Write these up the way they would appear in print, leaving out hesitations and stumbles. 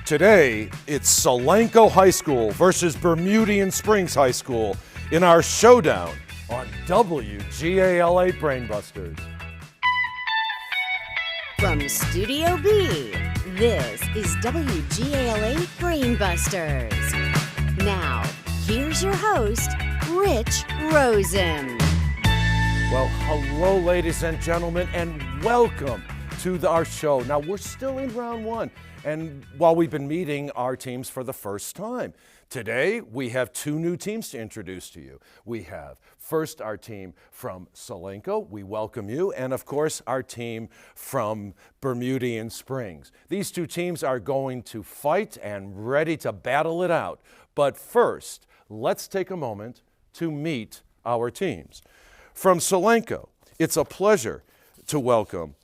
Today, it's Solanco High School versus Bermudian Springs High School in our showdown on WGALA Brainbusters. From Studio B, this is WGALA Brainbusters. Now, here's your host, Rich Rosen. Well, hello, ladies and gentlemen, and welcome to our show. Now, we're still in round one, and while we've been meeting our teams for the first time, today we have two new teams to introduce to you. We have first our team from Solanco, we welcome you, and of course our team from Bermudian Springs. These two teams are going to fight and ready to battle it out. But first, let's take a moment to meet our teams. From Solanco, it's a pleasure to welcome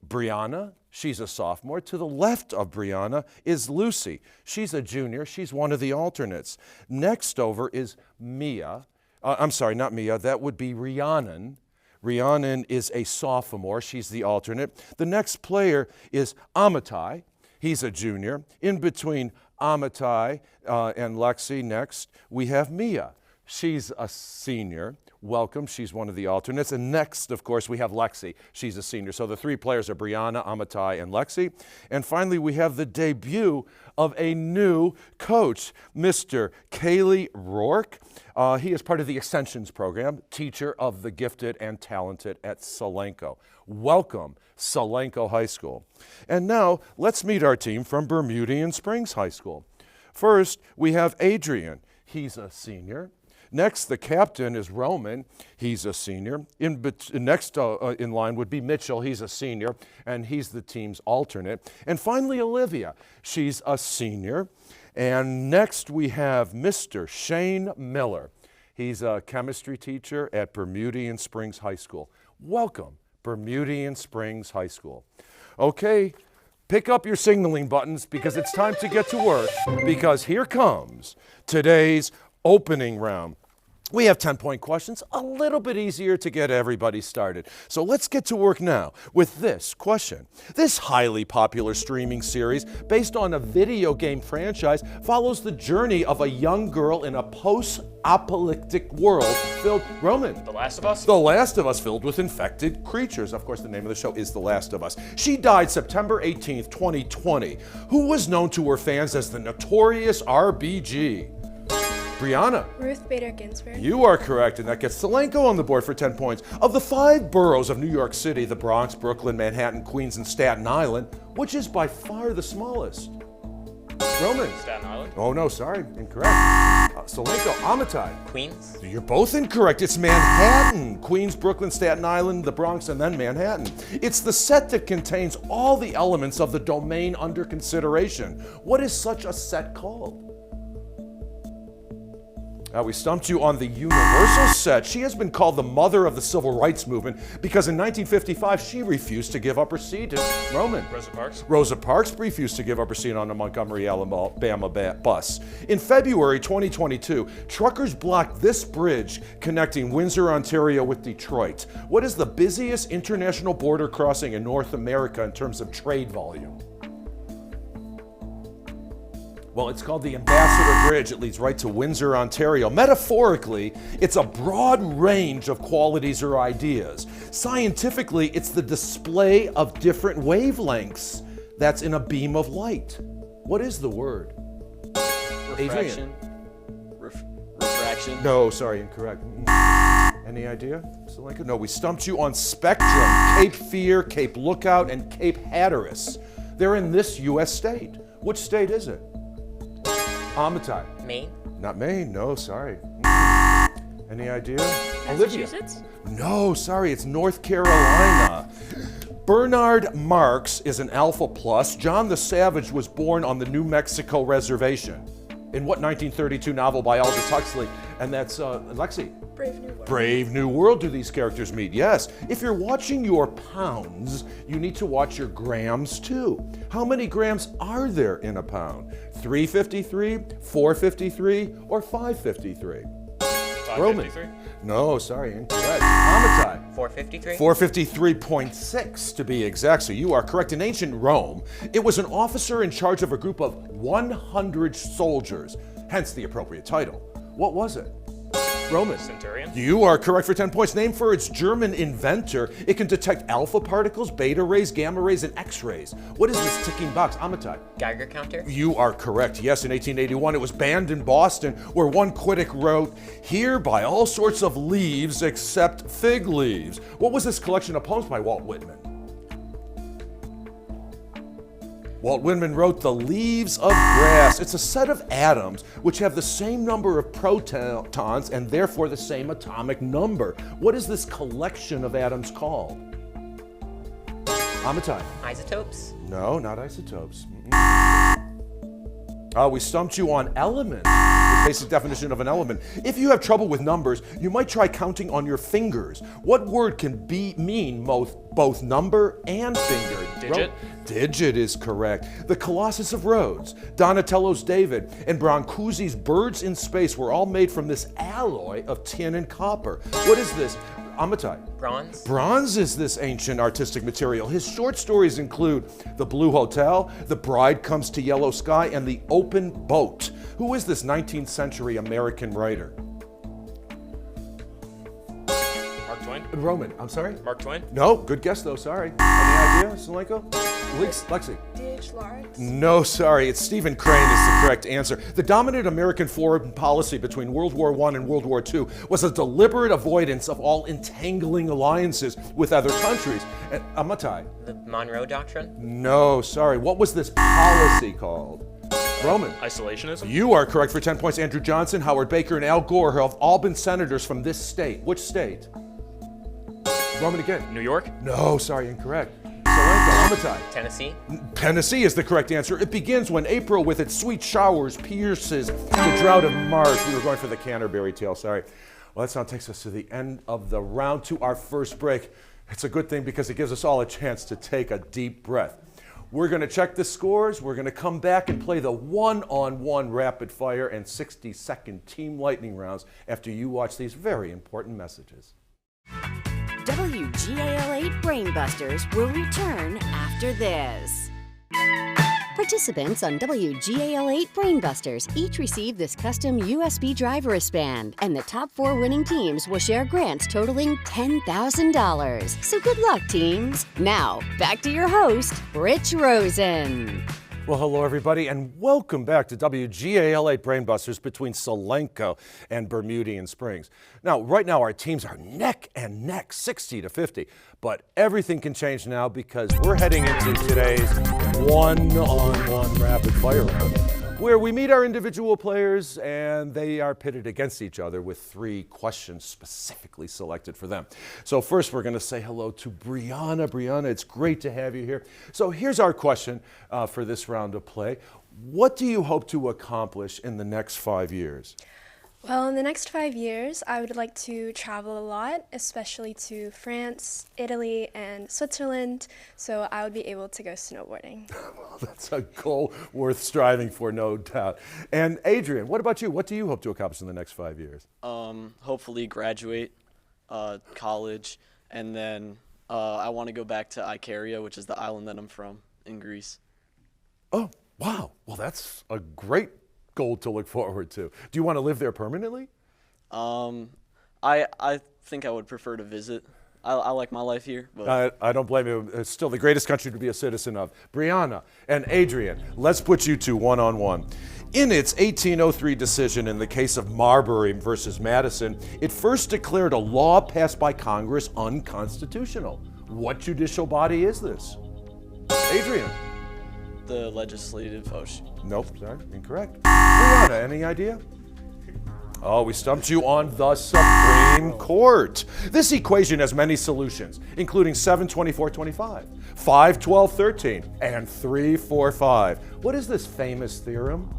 Brianna. She's a sophomore. To the left of Brianna is Lucy. She's a junior. She's one of the alternates. Next over is Mia. Not Mia. That would be Rhiannon. Rhiannon is a sophomore. She's the alternate. The next player is Amitai. He's a junior. In between Amitai and Lexi, next, we have Mia. She's a senior. Welcome. She's one of the alternates. And next, of course, we have Lexi. She's a senior. So the three players are Brianna, Amitai, and Lexi. And finally, we have the debut of a new coach, Mr. Kaylee Rourke. He is part of the Extensions program, teacher of the gifted and talented at Solanco. Welcome, Solanco High School. And now, let's meet our team from Bermudian Springs High School. First, we have Adrian. He's a senior. Next, the captain is Roman. He's a senior. Next in line would be Mitchell. He's a senior, and he's the team's alternate. And finally, Olivia. She's a senior. And next, we have Mr. Shane Miller. He's a chemistry teacher at Bermudian Springs High School. Welcome, Bermudian Springs High School. Okay, pick up your signaling buttons because it's time to get to work, because here comes today's opening round. We have 10-point questions, a little bit easier to get everybody started. So let's get to work now with this question. This highly popular streaming series, based on a video game franchise, follows the journey of a young girl in a post-apocalyptic world filled, Roman. The Last of Us? The Last of Us, filled with infected creatures. Of course, the name of the show is The Last of Us. She died September 18th, 2020. Who was known to her fans as the notorious RBG? Brianna. Ruth Bader Ginsburg. You are correct, and that gets Solanco on the board for 10 points. Of the 5 boroughs of New York City, the Bronx, Brooklyn, Manhattan, Queens, and Staten Island, which is by far the smallest? Roman. Staten Island? Oh, no, sorry, incorrect. Solanco, Amitai. Queens? You're both incorrect. It's Manhattan. Queens, Brooklyn, Staten Island, the Bronx, and then Manhattan. It's the set that contains all the elements of the domain under consideration. What is such a set called? We stumped you on the Universal set. She has been called the mother of the civil rights movement because in 1955 she refused to give up her seat to Roman. Rosa Parks? Rosa Parks refused to give up her seat on the Montgomery, Alabama bus. In February 2022, truckers blocked this bridge connecting Windsor, Ontario with Detroit. What is the busiest international border crossing in North America in terms of trade volume? Well, it's called the Ambassador Bridge. It leads right to Windsor, Ontario. Metaphorically, it's a broad range of qualities or ideas. Scientifically, it's the display of different wavelengths that's in a beam of light. What is the word? Refraction. Refraction. No, sorry, incorrect. Any idea? Solanco? No, we stumped you on spectrum. Cape Fear, Cape Lookout, and Cape Hatteras. They're in this U.S. state. Which state is it? Amitai. Maine? Not Maine, no, sorry. Any idea? Olivia. Massachusetts? No, sorry, it's North Carolina. Bernard Marx is an Alpha Plus. John the Savage was born on the New Mexico reservation. In what 1932 novel by Aldous Huxley? And that's Lexi. Brave New World. Brave New World do these characters meet? Yes. If you're watching your pounds, you need to watch your grams too. How many grams are there in a pound? 353, 453, or 553? Roman. 553. No, sorry, incorrect. Amatai. 453. 453.6 to be exact, so you are correct. In ancient Rome, it was an officer in charge of a group of 100 soldiers, hence the appropriate title. What was it? Roman. Centurion. You are correct for 10 points. Named for its German inventor, it can detect alpha particles, beta rays, gamma rays, and X-rays. What is this ticking box? Amatai. Geiger counter. You are correct. Yes, in 1881, it was banned in Boston, where one critic wrote, "Here by all sorts of leaves except fig leaves." What was this collection of poems by Walt Whitman? Walt Whitman wrote The Leaves of Grass. It's a set of atoms which have the same number of protons and therefore the same atomic number. What is this collection of atoms called? Amatai. Isotopes. No, not isotopes. We stumped you on element, the basic definition of an element. If you have trouble with numbers, you might try counting on your fingers. What word can mean both number and finger? Digit. Digit is correct. The Colossus of Rhodes, Donatello's David, and Brancusi's Birds in Space were all made from this alloy of tin and copper. What is this? Amatai. Bronze. Bronze is this ancient artistic material. His short stories include The Blue Hotel, The Bride Comes to Yellow Sky, and The Open Boat. Who is this 19th century American writer? Mark Twain. Roman, I'm sorry? Mark Twain. No, good guess though, sorry. Any idea, Solenko? Lexi? D.H. Lawrence. No, sorry, it's Stephen Crane is the correct answer. The dominant American foreign policy between World War I and World War II was a deliberate avoidance of all entangling alliances with other countries. And Amatai? The Monroe Doctrine. No, sorry, what was this policy called? Roman? Isolationism. You are correct for 10 points. Andrew Johnson, Howard Baker, and Al Gore have all been senators from this state. Which state? Roman again. New York. No, sorry, incorrect. Solenko, Amatai. Tennessee. Tennessee is the correct answer. It begins when April with its sweet showers pierces the drought of March. We were going for the Canterbury Tale, sorry. Well, that sound takes us to the end of the round, to our first break. It's a good thing because it gives us all a chance to take a deep breath. We're going to check the scores. We're going to come back and play the one-on-one rapid fire and 60-second team lightning rounds after you watch these very important messages. WGAL8 Brainbusters will return after this. Participants on WGAL8 Brainbusters each receive this custom USB drive wristband, and the top 4 winning teams will share grants totaling $10,000. So good luck, teams. Now, back to your host, Rich Rosen. Well, hello, everybody, and welcome back to WGAL8 Brainbusters between Solenko and Bermudian Springs. Now, right now, our teams are neck and neck, 60-50, but everything can change now because we're heading into today's one-on-one rapid fire round, where we meet our individual players and they are pitted against each other with 3 questions specifically selected for them. So first we're going to say hello to Brianna. Brianna, it's great to have you here. So here's our question for this round of play. What do you hope to accomplish in the next 5 years? Well, in the next 5 years, I would like to travel a lot, especially to France, Italy, and Switzerland, so I would be able to go snowboarding. Well, that's a goal worth striving for, no doubt. And Adrian, what about you? What do you hope to accomplish in the next 5 years? Hopefully graduate college, and then I want to go back to Icaria, which is the island that I'm from in Greece. Oh, wow. Well, that's a great goal to look forward to. Do you want to live there permanently? I think I would prefer to visit. I like my life here. But I don't blame you. It's still the greatest country to be a citizen of. Brianna and Adrian, let's put you two one-on-one. In its 1803 decision in the case of Marbury versus Madison, it first declared a law passed by Congress unconstitutional. What judicial body is this? Adrian? the legislative. Oh, nope, sorry, incorrect. Brianna, any idea? Oh, we stumped you on the Supreme Court. This equation has many solutions, including 7, 24, 25, 5, 12, 13, and 3, 4, 5. What is this famous theorem?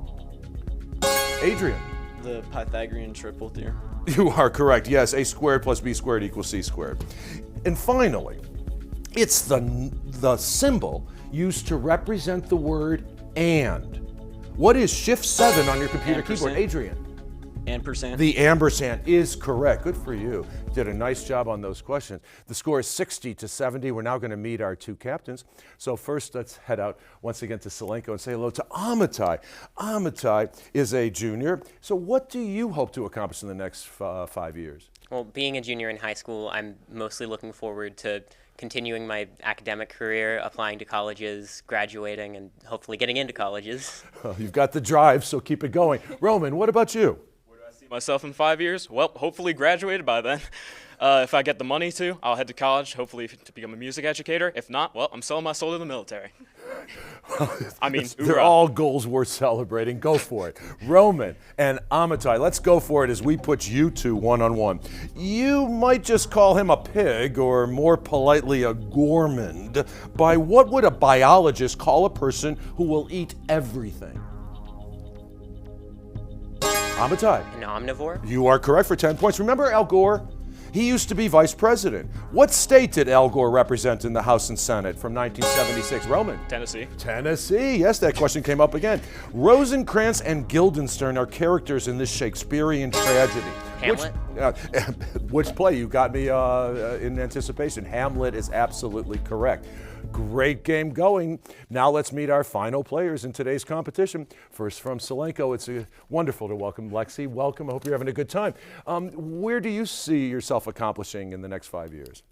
Adrian. The Pythagorean triple theorem. You are correct. Yes, a squared plus b squared equals c squared. And finally, it's the symbol used to represent the word and. What is shift 7 on your computer keyboard? Adrian. ampersand. The ampersand is correct. Good for you. Did a nice job on those questions. The score is 60-70. We're now going to meet our two captains. So first, let's head out once again to Solenko and say hello to Amitai. Amitai is a junior. So what do you hope to accomplish in the next 5 years? Well, being a junior in high school, I'm mostly looking forward to continuing my academic career, applying to colleges, graduating, and hopefully getting into colleges. Well, you've got the drive, so keep it going. Roman, what about you? Where do I see myself in 5 years? Well, hopefully graduated by then. If I get the money to, I'll head to college, hopefully to become a music educator. If not, well, I'm selling my soul to the military. I mean, they're all goals worth celebrating. Go for it. Roman and Amitai, let's go for it as we put you two one-on-one. You might just call him a pig, or more politely, a gourmand. By what would a biologist call a person who will eat everything? Amitai. An omnivore? You are correct for 10 points. Remember Al Gore? He used to be vice president. What state did Al Gore represent in the House and Senate from 1976? Roman? Tennessee. Tennessee. Yes, that question came up again. Rosencrantz and Guildenstern are characters in this Shakespearean tragedy. Hamlet? Which play? You got me in anticipation. Hamlet is absolutely correct. Great game going. Now let's meet our final players in today's competition. First from Solenko, it's wonderful to welcome Lexi. Welcome. I hope you're having a good time. Where do you see yourself accomplishing in the next 5 years?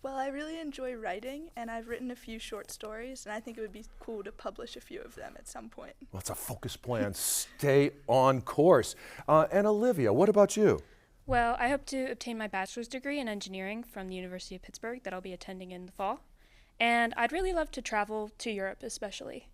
Well, I really enjoy writing, and I've written a few short stories, and I think it would be cool to publish a few of them at some point. Well, it's a focused plan. Stay on course. And Olivia, what about you? Well, I hope to obtain my bachelor's degree in engineering from the University of Pittsburgh that I'll be attending in the fall. And I'd really love to travel to Europe especially.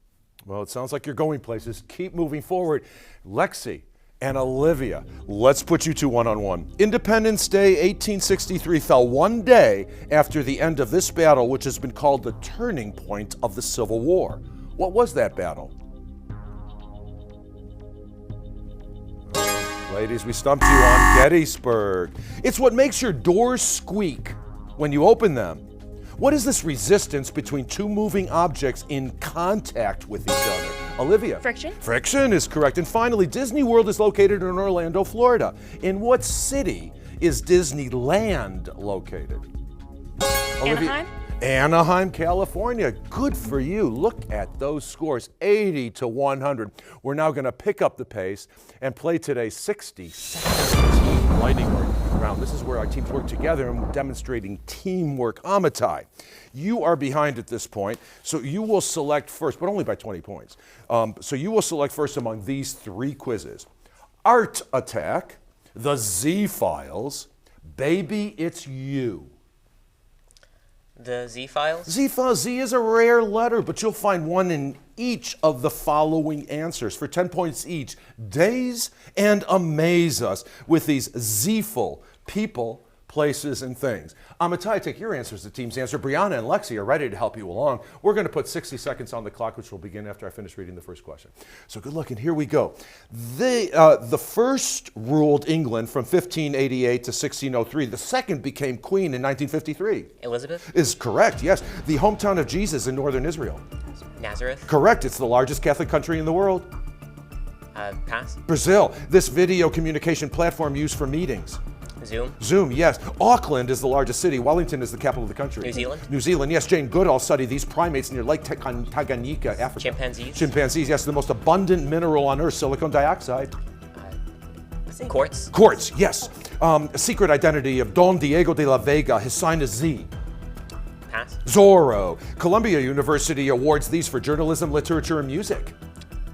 Well, it sounds like you're going places. Keep moving forward. Lexi and Olivia, let's put you two one-on-one. Independence Day 1863 fell one day after the end of this battle, which has been called the turning point of the Civil War. What was that battle? Ladies, we stumped you on Gettysburg. It's what makes your doors squeak when you open them. What is this resistance between two moving objects in contact with each other? Olivia? Friction. Friction is correct. And finally, Disney World is located in Orlando, Florida. In what city is Disneyland located? Anaheim? Anaheim, California. Good for you. Look at those scores, 80-100. We're now going to pick up the pace and play today's 60-second team lightning round. This is where our teams work together and we're demonstrating teamwork. Amitai, you are behind at this point, so you will select first, but only by 20 points. So you will select first among these three quizzes. Art Attack, The Z-Files, Baby It's You. The Z-Files? Z-Files, Z is a rare letter, but you'll find one in each of the following answers. For 10 points each, daze and amaze us with these Z-ful people, places, and things. Amitai, take your answers. The team's answer. Brianna and Lexi are ready to help you along. We're going to put 60 seconds on the clock, which will begin after I finish reading the first question. So good luck, and here we go. The first ruled England from 1588 to 1603. The second became queen in 1953. Elizabeth? Is correct, yes. The hometown of Jesus in northern Israel. Nazareth? Correct. It's the largest Catholic country in the world. Pass? Brazil. This video communication platform used for meetings. Zoom? Zoom, yes. Auckland is the largest city. Wellington is the capital of the country. New Zealand? New Zealand, yes. Jane Goodall studied these primates near Lake Tanganyika, Africa. Chimpanzees? Chimpanzees, yes. The most abundant mineral on Earth, silicon dioxide. Quartz? Quartz, yes. Secret identity of Don Diego de la Vega. His sign is Z. Pass? Zorro. Columbia University awards these for journalism, literature, and music.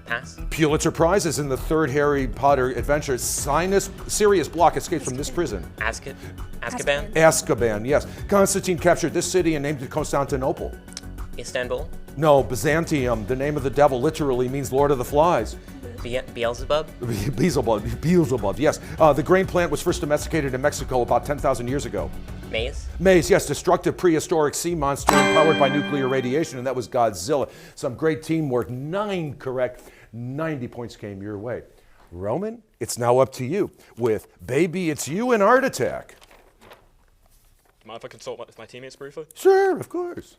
Pass? Pulitzer Prizes in the third Harry Potter adventure. Sirius Black escapes from this prison. Azkaban? Azkaban, yes. Constantine captured this city and named it Constantinople. Istanbul? No, Byzantium, the name of the devil, literally means Lord of the Flies. Beelzebub? Beelzebub, yes. The grain plant was first domesticated in Mexico about 10,000 years ago. Maize? Maize, yes, destructive prehistoric sea monster empowered by nuclear radiation, and that was Godzilla. Some great teamwork, 9 correct, 90 points came your way. Roman, it's now up to you with Baby It's You and Art Attack. Mind if I consult with my teammates briefly? Sure, of course.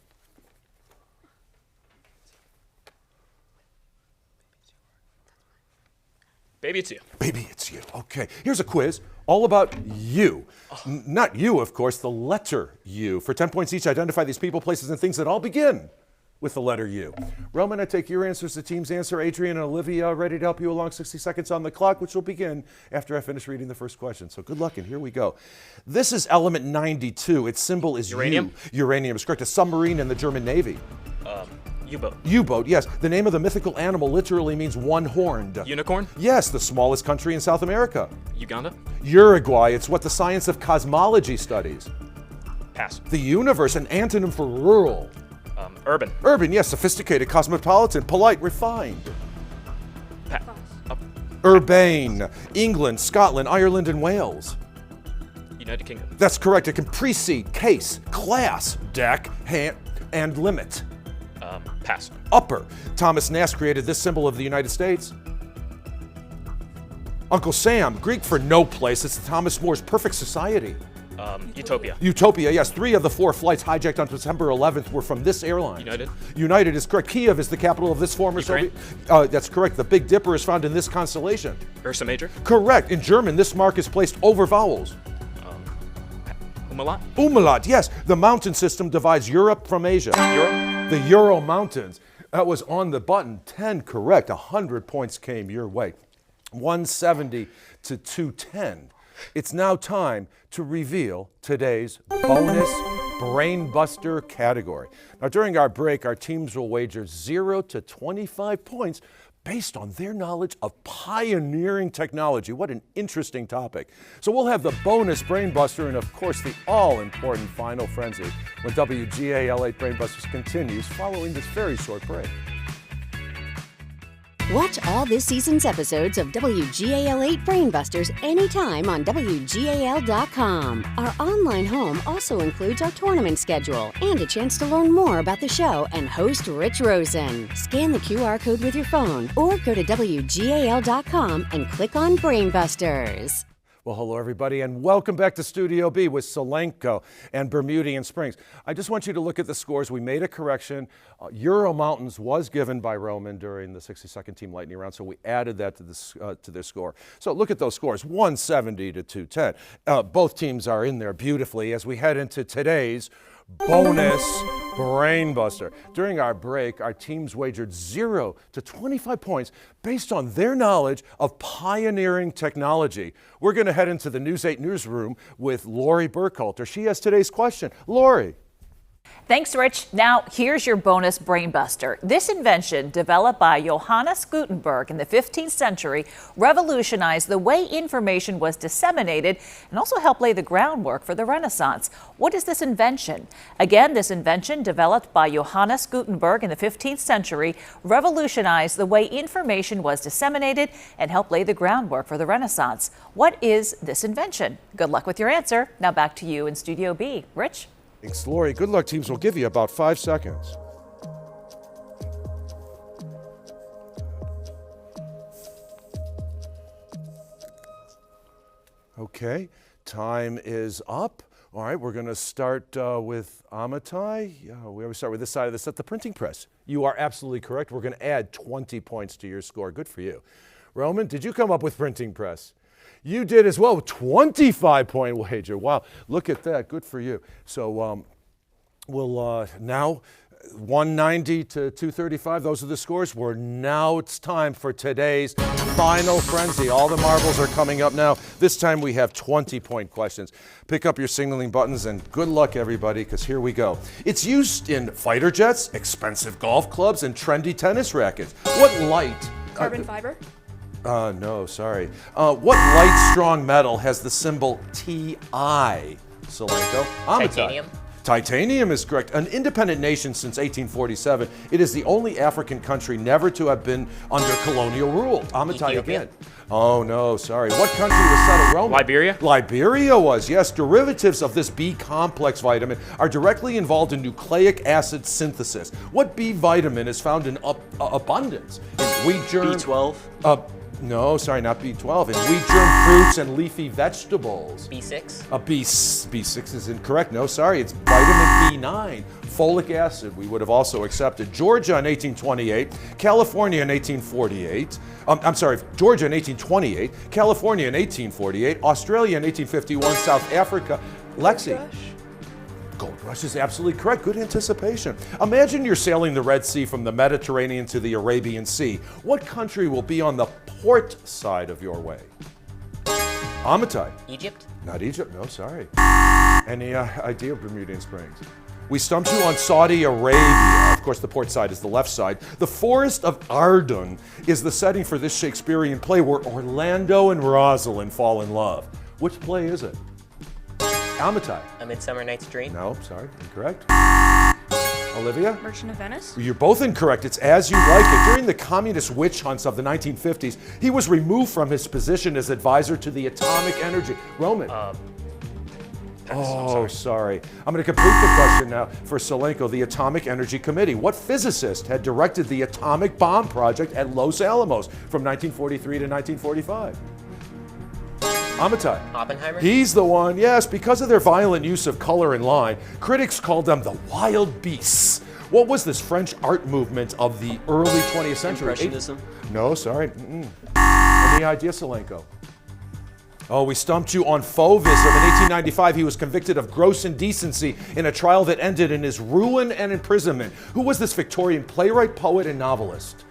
Baby, it's you. Baby, it's you. Okay, here's a quiz all about you. Not you, of course, the letter U. For 10 points each, identify these people, places, and things that all begin with the letter U. Roman, I take your answers, the team's answer. Adrian and Olivia ready to help you along. 60 seconds on the clock, which will begin after I finish reading the first question. So good luck, and here we go. This is element 92. Its symbol is Uranium? U. Uranium is correct. A submarine in the German Navy. U-boat. U-boat, yes. The name of the mythical animal literally means one-horned. Unicorn? Yes, the smallest country in South America. Uganda? Uruguay, it's what the science of cosmology studies. Pass. The universe, an antonym for rural. Urban? Urban, yes, sophisticated, cosmopolitan, polite, refined. Urbane, England, Scotland, Ireland, and Wales. United Kingdom. That's correct. It can precede, case, class, deck, hand, and limit. Pass. Upper. Thomas Nast created this symbol of the United States. Uncle Sam, Greek for no place. It's Thomas More's perfect society. Utopia. Utopia, yes. 3 of the 4 flights hijacked on September 11th were from this airline. United. United is correct. Kiev is the capital of this former Ukraine. Soviet. That's correct. The Big Dipper is found in this constellation. Ursa Major. Correct. In German, this mark is placed over vowels. Umlaut. Umlaut, yes. The mountain system divides Europe from Asia. Europe. The Ural Mountains. That was on the button. 10 correct. 100 points came your way. 170 to 210. It's now time to reveal today's bonus Brainbuster category. Now, during our break, our teams will wager 0 to 25 points based on their knowledge of pioneering technology. What an interesting topic. So we'll have the bonus Brainbuster and, of course, the all-important Final Frenzy when WGAL8 Brainbusters continues following this very short break. Watch all this season's episodes of WGAL8 Brainbusters anytime on WGAL.com. Our online home also includes our tournament schedule and a chance to learn more about the show and host Rich Rosen. Scan the QR code with your phone or go to WGAL.com and click on Brainbusters. Well, hello, everybody, and welcome back to Studio B with Solenko and Bermudian Springs. I just want you to look at the scores. We made a correction. Ural Mountains was given by Roman during the 60-second Team Lightning round, so we added that to their score. So look at those scores, 170 to 210. Both teams are in there beautifully as we head into today's bonus Brainbuster. During our break, our teams wagered 0 to 25 points based on their knowledge of pioneering technology. We're going to head into the News 8 newsroom with Lori Burkhalter. She has today's question. Lori. Thanks, Rich. Now, here's your bonus Brainbuster. This invention, developed by Johannes Gutenberg in the 15th century, revolutionized the way information was disseminated and also helped lay the groundwork for the Renaissance. What is this invention? Again, this invention, developed by Johannes Gutenberg in the 15th century, revolutionized the way information was disseminated and helped lay the groundwork for the Renaissance. What is this invention? Good luck with your answer. Now back to you in Studio B. Rich? Thanks, Lori. Good luck, teams. We'll give you about 5 seconds. Okay, time is up. All right, we're going to start with Amitai. We always start with this side of the set, the printing press. You are absolutely correct. We're going to add 20 points to your score. Good for you. Roman, did you come up with printing press? You did as well. 25-point wager. Wow, look at that. Good for you. So we'll now 190 to 235. Those are the scores. Now it's time for today's Final Frenzy. All the marbles are coming up now. This time we have 20-point questions. Pick up your signaling buttons and good luck, everybody, because here we go. It's used in fighter jets, expensive golf clubs, and trendy tennis rackets. What light? Carbon fiber? No, sorry. What light strong metal has the symbol Ti? Solenko? Titanium. Titanium is correct. An independent nation since 1847, it is the only African country never to have been under colonial rule. Amitai again. Oh no, sorry. What country was settled Roman? Liberia? Liberia was, yes. Derivatives of this B complex vitamin are directly involved in nucleic acid synthesis. What B vitamin is found in abundance in wheat germ? B12. No, sorry, not B12. And wheat germ fruits and leafy vegetables. B6. B6 is incorrect. No, sorry, it's vitamin B9. Folic acid, we would have also accepted. Georgia in 1828, California in 1848. Georgia in 1828, California in 1848, Australia in 1851, South Africa. Lexi. Gold Rush is absolutely correct. Good anticipation. Imagine you're sailing the Red Sea from the Mediterranean to the Arabian Sea. What country will be on the port side of your way? Amitai. Egypt. Not Egypt, no, sorry. Any idea of Bermudian Springs? We stumped you on Saudi Arabia. Of course, the port side is the left side. The Forest of Arden is the setting for this Shakespearean play where Orlando and Rosalind fall in love. Which play is it? Amitai. A Midsummer Night's Dream. No, sorry, incorrect. Olivia? Merchant of Venice. You're both incorrect. It's As You Like It. During the communist witch hunts of the 1950s, he was removed from his position as advisor to the atomic energy. Roman. Oh, sorry. I'm going to complete the question now for Solenko, the Atomic Energy Committee. What physicist had directed the atomic bomb project at Los Alamos from 1943 to 1945? Amitai. Oppenheimer. He's the one, yes. Because of their violent use of color and line, critics called them the wild beasts. What was this French art movement of the early 20th century? Impressionism. No, sorry. Any idea, Solenko? Oh, we stumped you on Fauvism. In 1895, he was convicted of gross indecency in a trial that ended in his ruin and imprisonment. Who was this Victorian playwright, poet, and novelist?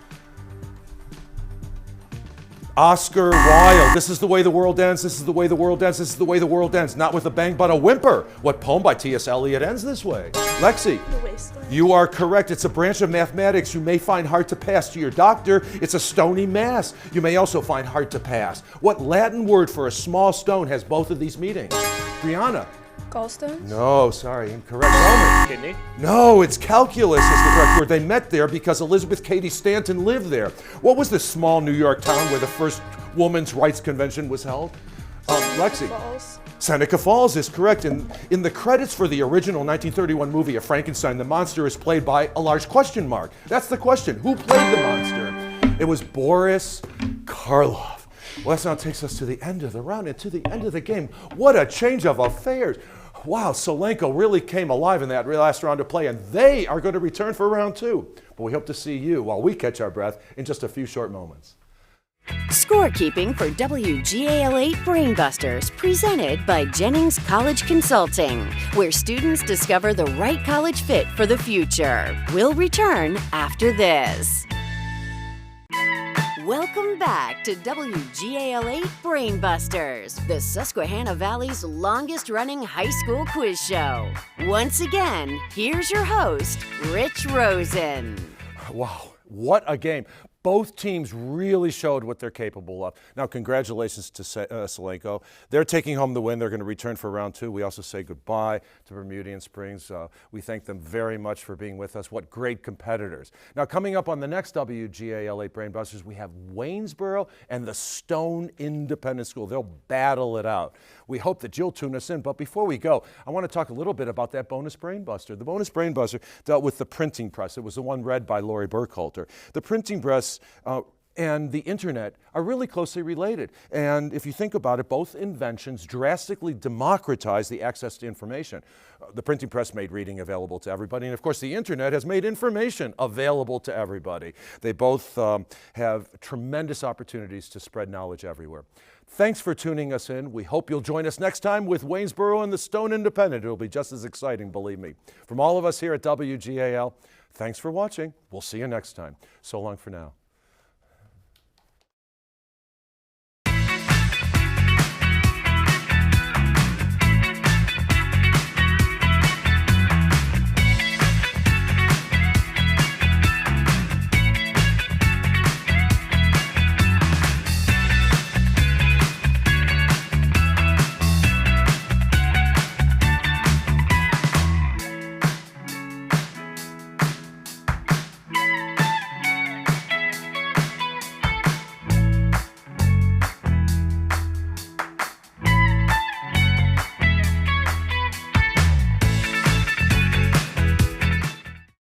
Oscar Wilde. This is the way the world ends, this is the way the world ends, this is the way the world ends. Not with a bang, but a whimper. What poem by T.S. Eliot ends this way? Lexi. The Wasteland. You are correct. It's a branch of mathematics you may find hard to pass. To your doctor, it's a stony mass you may also find hard to pass. What Latin word for a small stone has both of these meanings? Brianna. Gallstones? No, sorry, incorrect. Roman. Kidney. No, it's calculus is the correct word. They met there because Elizabeth Cady Stanton lived there. What was this small New York town where the first women's rights convention was held? Lexi. Falls. Seneca Falls is correct. In the credits for the original 1931 movie of Frankenstein, the monster is played by a large question mark. That's the question. Who played the monster? It was Boris Karloff. Well, that now takes us to the end of the round and to the end of the game. What a change of affairs. Wow, Solenko really came alive in that last round of play, and they are going to return for round two. But we hope to see you while we catch our breath in just a few short moments. Scorekeeping for WGAL 8 Brainbusters, presented by Jennings College Consulting, where students discover the right college fit for the future. We'll return after this. Welcome back to WGAL 8 Brainbusters, the Susquehanna Valley's longest-running high school quiz show. Once again, here's your host, Rich Rosen. Wow, what a game. Both teams really showed what they're capable of. Now, congratulations to Solenko. They're taking home the win. They're going to return for round two. We also say goodbye to Bermudian Springs. We thank them very much for being with us. What great competitors. Now, coming up on the next WGAL 8 Brainbusters, we have Waynesboro and the Stone Independent School. They'll battle it out. We hope that you'll tune us in. But before we go, I want to talk a little bit about that bonus Brainbuster. The bonus Brainbuster dealt with the printing press. It was the one read by Lori Burkhalter. The printing press and the internet are really closely related. And if you think about it, both inventions drastically democratized the access to information. The printing press made reading available to everybody, and of course the internet has made information available to everybody. They both have tremendous opportunities to spread knowledge everywhere. Thanks for tuning us in. We hope you'll join us next time with Waynesboro and the Stone Independent. It'll be just as exciting, believe me. From all of us here at WGAL, thanks for watching. We'll see you next time. So long for now.